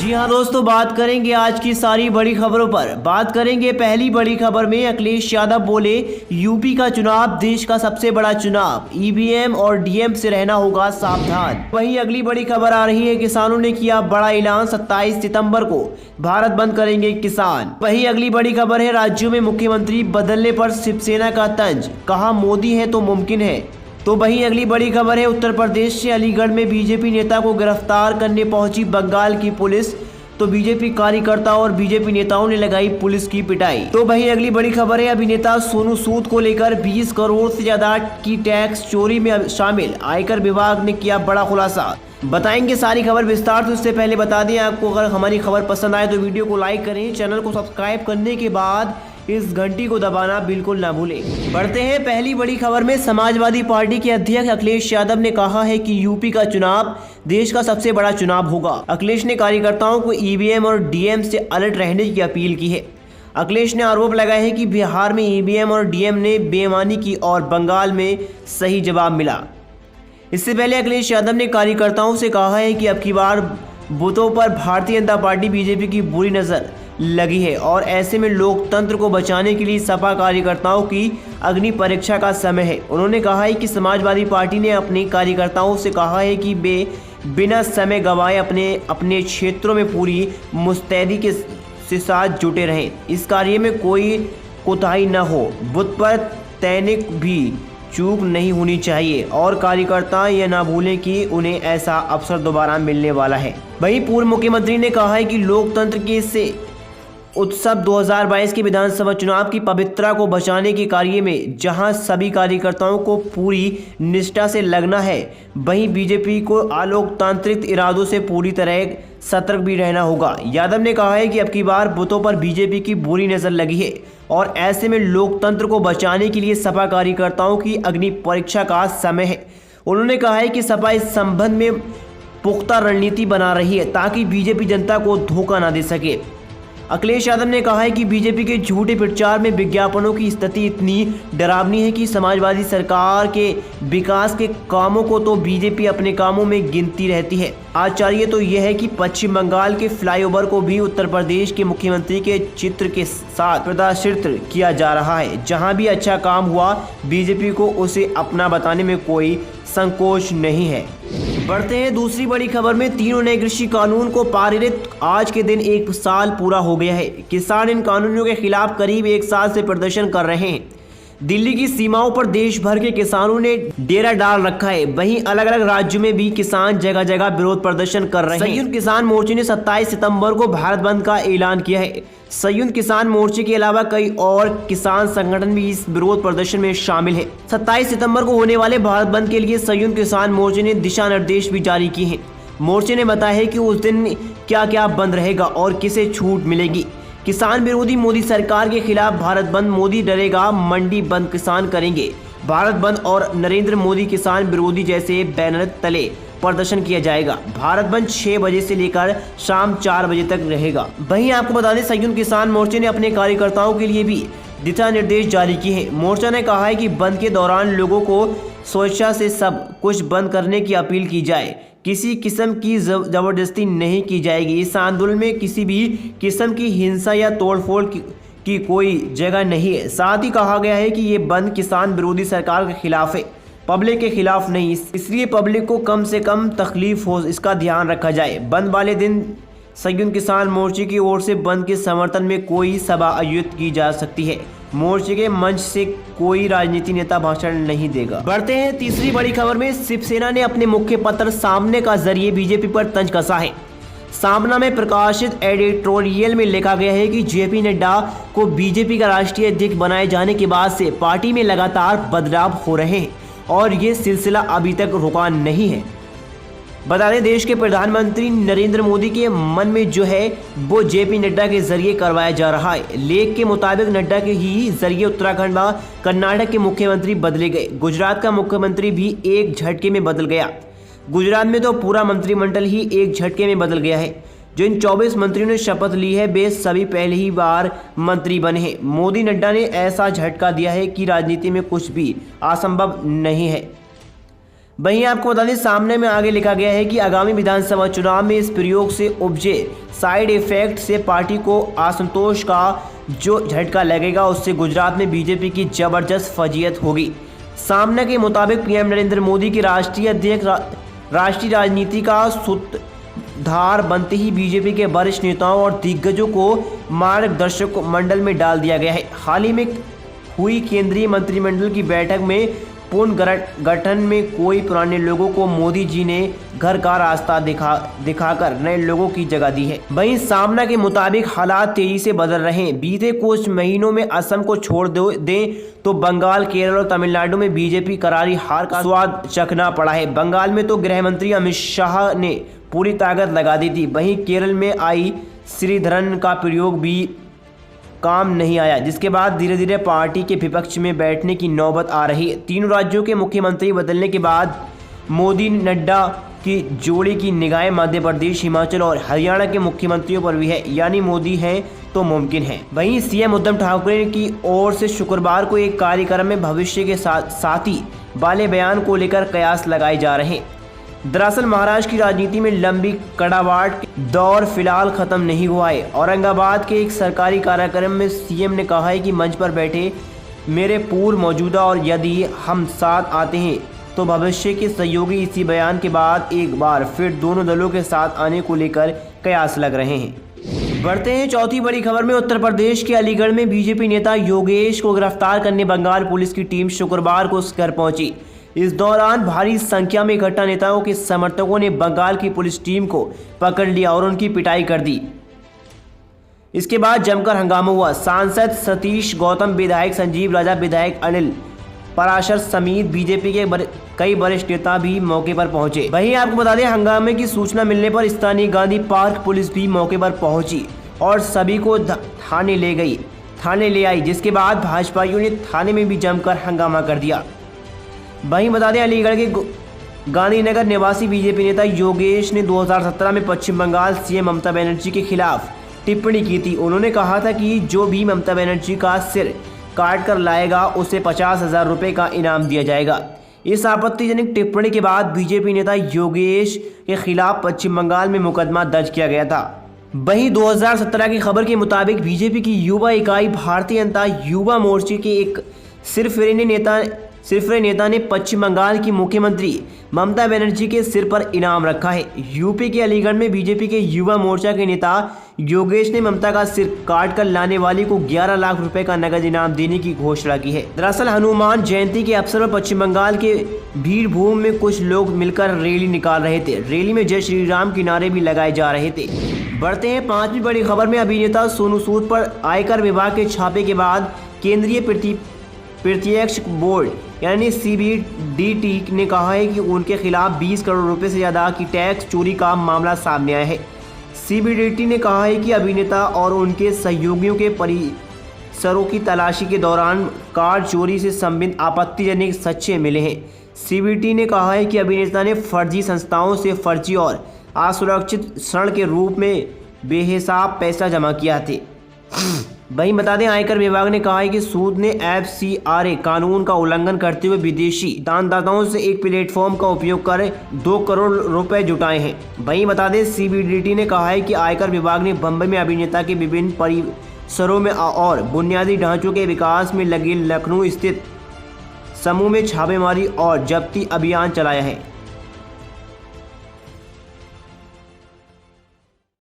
जी हाँ दोस्तों, बात करेंगे आज की सारी बड़ी खबरों पर। बात करेंगे पहली बड़ी खबर में, अखिलेश यादव बोले यूपी का चुनाव देश का सबसे बड़ा चुनाव, ईवीएम और डीएम से रहना होगा सावधान। वहीं अगली बड़ी खबर आ रही है, किसानों ने किया बड़ा ऐलान, 27 सितंबर को भारत बंद करेंगे किसान। वहीं अगली बड़ी खबर है, राज्यों में मुख्यमंत्री बदलने पर शिवसेना का तंज, कहा मोदी है तो मुमकिन है। तो वहीं अगली बड़ी खबर है, उत्तर प्रदेश से अलीगढ़ में बीजेपी नेता को गिरफ्तार करने पहुंची बंगाल की पुलिस। तो बीजेपी कार्यकर्ताओं और बीजेपी नेताओं ने लगाई पुलिस की पिटाई। तो वहीं अगली बड़ी खबर है, अभिनेता सोनू सूद को लेकर 20 करोड़ से ज्यादा की टैक्स चोरी में शामिल आयकर विभाग ने किया बड़ा खुलासा। बताएंगे सारी खबर विस्तार से। उससे पहले बता दें आपको, अगर हमारी खबर पसंद आए तो वीडियो को लाइक करें, चैनल को सब्सक्राइब करने के बाद इस घंटी को दबाना बिल्कुल ना भूलें। बढ़ते हैं पहली बड़ी खबर में, समाजवादी पार्टी के अध्यक्ष अखिलेश यादव ने कहा है कि यूपी का चुनाव देश का सबसे बड़ा चुनाव होगा। अखिलेश ने कार्यकर्ताओं को ईवीएम और डीएम से अलर्ट रहने की अपील की है। अखिलेश ने आरोप लगाया है कि बिहार में ईवीएम और डीएम ने बेईमानी की और बंगाल में सही जवाब मिला। इससे पहले अखिलेश यादव ने कार्यकर्ताओं से कहा है कि अब की बार बूथों पर भारतीय जनता पार्टी बीजेपी की बुरी नज़र लगी है और ऐसे में लोकतंत्र को बचाने के लिए सपा कार्यकर्ताओं की अग्नि परीक्षा का समय है। उन्होंने कहा है कि समाजवादी पार्टी ने अपने कार्यकर्ताओं से कहा है कि वे बिना समय गंवाए अपने क्षेत्रों में पूरी मुस्तैदी के साथ जुटे रहें। इस कार्य में कोई कोताही न हो, बुथ पर तैनिक भी चूक नहीं होनी चाहिए और कार्यकर्ता यह ना भूलें कि उन्हें ऐसा अवसर दोबारा मिलने वाला है। वहीं पूर्व मुख्यमंत्री ने कहा है कि लोकतंत्र के से उत्सव 2022 के विधानसभा चुनाव की पवित्रता को बचाने के कार्य में जहां सभी कार्यकर्ताओं को पूरी निष्ठा से लगना है, वहीं बीजेपी को अलोकतांत्रिक इरादों से पूरी तरह सतर्क भी रहना होगा। यादव ने कहा है कि अब की बार बूथों पर बीजेपी की बुरी नज़र लगी है और ऐसे में लोकतंत्र को बचाने के लिए सपा कार्यकर्ताओं की अग्नि परीक्षा का समय है। उन्होंने कहा है कि सपा इस संबंध में पुख्ता रणनीति बना रही है ताकि बीजेपी जनता को धोखा न दे सके। अखिलेश यादव ने कहा है कि बीजेपी के झूठे प्रचार में विज्ञापनों की स्थिति इतनी डरावनी है कि समाजवादी सरकार के विकास के कामों को तो बीजेपी अपने कामों में गिनती रहती है। आश्चर्य तो यह है कि पश्चिम बंगाल के फ्लाईओवर को भी उत्तर प्रदेश के मुख्यमंत्री के चित्र के साथ प्रदर्शित किया जा रहा है। जहां भी अच्छा काम हुआ, बीजेपी को उसे अपना बताने में कोई संकोच नहीं है। बढ़ते हैं दूसरी बड़ी खबर में, तीनों नए कृषि कानून को पारित आज के दिन 1 साल पूरा हो गया है। किसान इन कानूनों के खिलाफ करीब 1 साल से प्रदर्शन कर रहे हैं। दिल्ली की सीमाओं पर देश भर के किसानों ने डेरा डाल रखा है। वहीं अलग अलग राज्यों में भी किसान जगह जगह विरोध प्रदर्शन कर रहे हैं। संयुक्त किसान मोर्चे ने 27 सितंबर को भारत बंद का ऐलान किया है। संयुक्त किसान मोर्चे के अलावा कई और किसान संगठन भी इस विरोध प्रदर्शन में शामिल है। 27 सितंबर को होने वाले भारत बंद के लिए संयुक्त किसान मोर्चे ने दिशा निर्देश भी जारी किए हैं। मोर्चे ने बताया है कि उस दिन क्या क्या बंद रहेगा और किसे छूट मिलेगी। किसान विरोधी मोदी सरकार के खिलाफ भारत बंद, मोदी डरेगा मंडी बंद किसान करेंगे भारत बंद और नरेंद्र मोदी किसान विरोधी जैसे बैनर तले प्रदर्शन किया जाएगा। भारत बंद 6 बजे से लेकर शाम 4 बजे तक रहेगा। वहीं आपको बता दें, संयुक्त किसान मोर्चे ने अपने कार्यकर्ताओं के लिए भी दिशा निर्देश जारी किए हैं। मोर्चा ने कहा है कि बंद के दौरान लोगों को स्वेच्छा से सब कुछ बंद करने की अपील की जाए, किसी किस्म की जबरदस्ती नहीं की जाएगी। इस आंदोलन में किसी भी किस्म की हिंसा या तोड़फोड़ की कोई जगह नहीं है। साथ ही कहा गया है कि ये बंद किसान विरोधी सरकार के खिलाफ है, पब्लिक के खिलाफ नहीं, इसलिए पब्लिक को कम से कम तकलीफ हो, इसका ध्यान रखा जाए। बंद वाले दिन संयुक्त किसान मोर्चे की ओर से बंद के समर्थन में कोई सभा आयोजित की जा सकती है। मोर्चे के मंच से कोई राजनीति नेता भाषण नहीं देगा। बढ़ते हैं तीसरी बड़ी खबर में, शिवसेना ने अपने मुख्य पत्र सामने का जरिए बीजेपी पर तंज कसा है। सामना में प्रकाशित एडिटोरियल में लिखा गया है कि जेपी नड्डा को बीजेपी का राष्ट्रीय अध्यक्ष बनाए जाने के बाद से पार्टी में लगातार बदलाव हो रहे हैं और ये सिलसिला अभी तक रुका नहीं है। बता दें, देश के प्रधानमंत्री नरेंद्र मोदी के मन में जो है वो जेपी नड्डा के जरिए करवाया जा रहा है। लेख के मुताबिक नड्डा के ही जरिए उत्तराखंड व कर्नाटक के मुख्यमंत्री बदले गए। गुजरात का मुख्यमंत्री भी एक झटके में बदल गया। गुजरात में तो पूरा मंत्रिमंडल ही एक झटके में बदल गया है। जो इन 24 मंत्रियों ने शपथ ली है वे सभी पहली ही बार मंत्री बने हैं। मोदी नड्डा ने ऐसा झटका दिया है कि राजनीति में कुछ भी असंभव नहीं है। वहीं आपको बता दें सामने में आगे लिखा गया है कि आगामी विधानसभा चुनाव में इस प्रयोग से उपजे साइड इफेक्ट से पार्टी को असंतोष का जो झटका लगेगा उससे गुजरात में बीजेपी की जबरदस्त फजीयत होगी। सामने के मुताबिक पीएम नरेंद्र मोदी के राष्ट्रीय अध्यक्ष राष्ट्रीय राजनीति का सूत्रधार बनते ही बीजेपी के वरिष्ठ नेताओं और दिग्गजों को मार्गदर्शक मंडल में डाल दिया गया है। हाल ही में हुई केंद्रीय मंत्रिमंडल की बैठक में पुनर्गठन में कोई पुराने लोगों को मोदी जी ने घर का रास्ता दिखाकर नए लोगों की जगह दी है। वहीं सामना के मुताबिक हालात तेजी से बदल रहे हैं। बीते कुछ महीनों में असम को छोड़ दें तो बंगाल, केरल और तमिलनाडु में बीजेपी करारी हार का स्वाद चखना पड़ा है। बंगाल में तो गृह मंत्री अमित शाह ने पूरी ताकत लगा दी थी। वहीं केरल में आई श्रीधरन का प्रयोग भी काम नहीं आया, जिसके बाद धीरे धीरे पार्टी के विपक्ष में बैठने की नौबत आ रही है। तीनों राज्यों के मुख्यमंत्री बदलने के बाद मोदी नड्डा की जोड़ी की निगाहें मध्य प्रदेश, हिमाचल और हरियाणा के मुख्यमंत्रियों पर भी है, यानी मोदी हैं तो मुमकिन है। वहीं सीएम उद्धव ठाकरे की ओर से शुक्रवार को एक कार्यक्रम में भविष्य के साथी वाले बयान को लेकर कयास लगाए जा रहे हैं। दरअसल महाराष्ट्र की राजनीति में लंबी कड़ावाट दौर फिलहाल खत्म नहीं हुआ है। औरंगाबाद के एक सरकारी कार्यक्रम में सीएम ने कहा है कि मंच पर बैठे मेरे पूर्व, मौजूदा और यदि हम साथ आते हैं तो भविष्य के सहयोगी इसी बयान के बाद एक बार फिर दोनों दलों के साथ आने को लेकर कयास लग रहे हैं। बढ़ते हैं चौथी बड़ी खबर में। उत्तर प्रदेश के अलीगढ़ में बीजेपी नेता योगेश को गिरफ्तार करने बंगाल पुलिस की टीम शुक्रवार को उस घर पहुंची। इस दौरान भारी संख्या में इकट्ठा नेताओं के समर्थकों ने बंगाल की पुलिस टीम को पकड़ लिया और उनकी पिटाई कर दी। इसके बाद जमकर हंगामा हुआ। सांसद सतीश गौतम, विधायक संजीव राजा, विधायक अनिल पराशर समेत बीजेपी के कई वरिष्ठ नेता भी मौके पर पहुंचे। वहीं आपको बता दें हंगामे की सूचना मिलने पर स्थानीय गांधी पार्क पुलिस भी मौके पर पहुंची और सभी को थाने ले आई, जिसके बाद भाजपाइयों ने थाने में भी जमकर हंगामा कर दिया। वहीं बता दें अलीगढ़ के गांधीनगर निवासी बीजेपी नेता योगेश ने 2017 में पश्चिम बंगाल सीएम ममता बनर्जी के खिलाफ टिप्पणी की थी। उन्होंने कहा था कि जो भी ममता बनर्जी का सिर काट कर लाएगा उसे 50,000 रुपये का इनाम दिया जाएगा। इस आपत्तिजनक टिप्पणी के बाद बीजेपी नेता योगेश के खिलाफ पश्चिम बंगाल में मुकदमा दर्ज किया गया था। वहीं 2017 की खबर के मुताबिक बीजेपी की युवा इकाई भारतीय जनता युवा मोर्चे के एक सिरफिरे नेता ने पश्चिम बंगाल की मुख्यमंत्री ममता बनर्जी के सिर पर इनाम रखा है। यूपी के अलीगढ़ में बीजेपी के युवा मोर्चा के नेता योगेश ने ममता का सिर काट कर लाने वाली को 11 लाख रुपए का नगद इनाम देने की घोषणा की है। दरअसल हनुमान जयंती के अवसर पर पश्चिम बंगाल के बीरभूम में कुछ लोग मिलकर रैली निकाल रहे थे। रैली में जय श्री राम के नारे भी लगाए जा रहे थे। बढ़ते हैं पांचवी बड़ी खबर में। अभिनेता सोनू सूद पर आयकर विभाग के छापे के बाद केंद्रीय प्रत्यक्ष बोर्ड यानी CBDT ने कहा है कि उनके खिलाफ 20 करोड़ रुपए से ज़्यादा की टैक्स चोरी का मामला सामने आया है। CBDT ने कहा है कि अभिनेता और उनके सहयोगियों के परिसरों की तलाशी के दौरान कार चोरी से संबंधित आपत्तिजनक सच्चे मिले हैं। CBDT ने कहा है कि अभिनेता ने फर्जी संस्थाओं से फर्जी और असुरक्षित ऋण के रूप में बेहिसाब पैसा जमा किया थे। वहीं बता दें आयकर विभाग ने कहा है कि सूद ने FCRA कानून का उल्लंघन करते हुए विदेशी दानदाताओं से एक प्लेटफॉर्म का उपयोग कर 2 करोड़ रुपए जुटाए हैं। वहीं बता दें CBDT ने कहा है कि आयकर विभाग ने बम्बई में अभिनेता के विभिन्न परिसरों में और बुनियादी ढांचों के विकास में लगे लखनऊ स्थित समूह में छापेमारी और जब्ती अभियान चलाया है।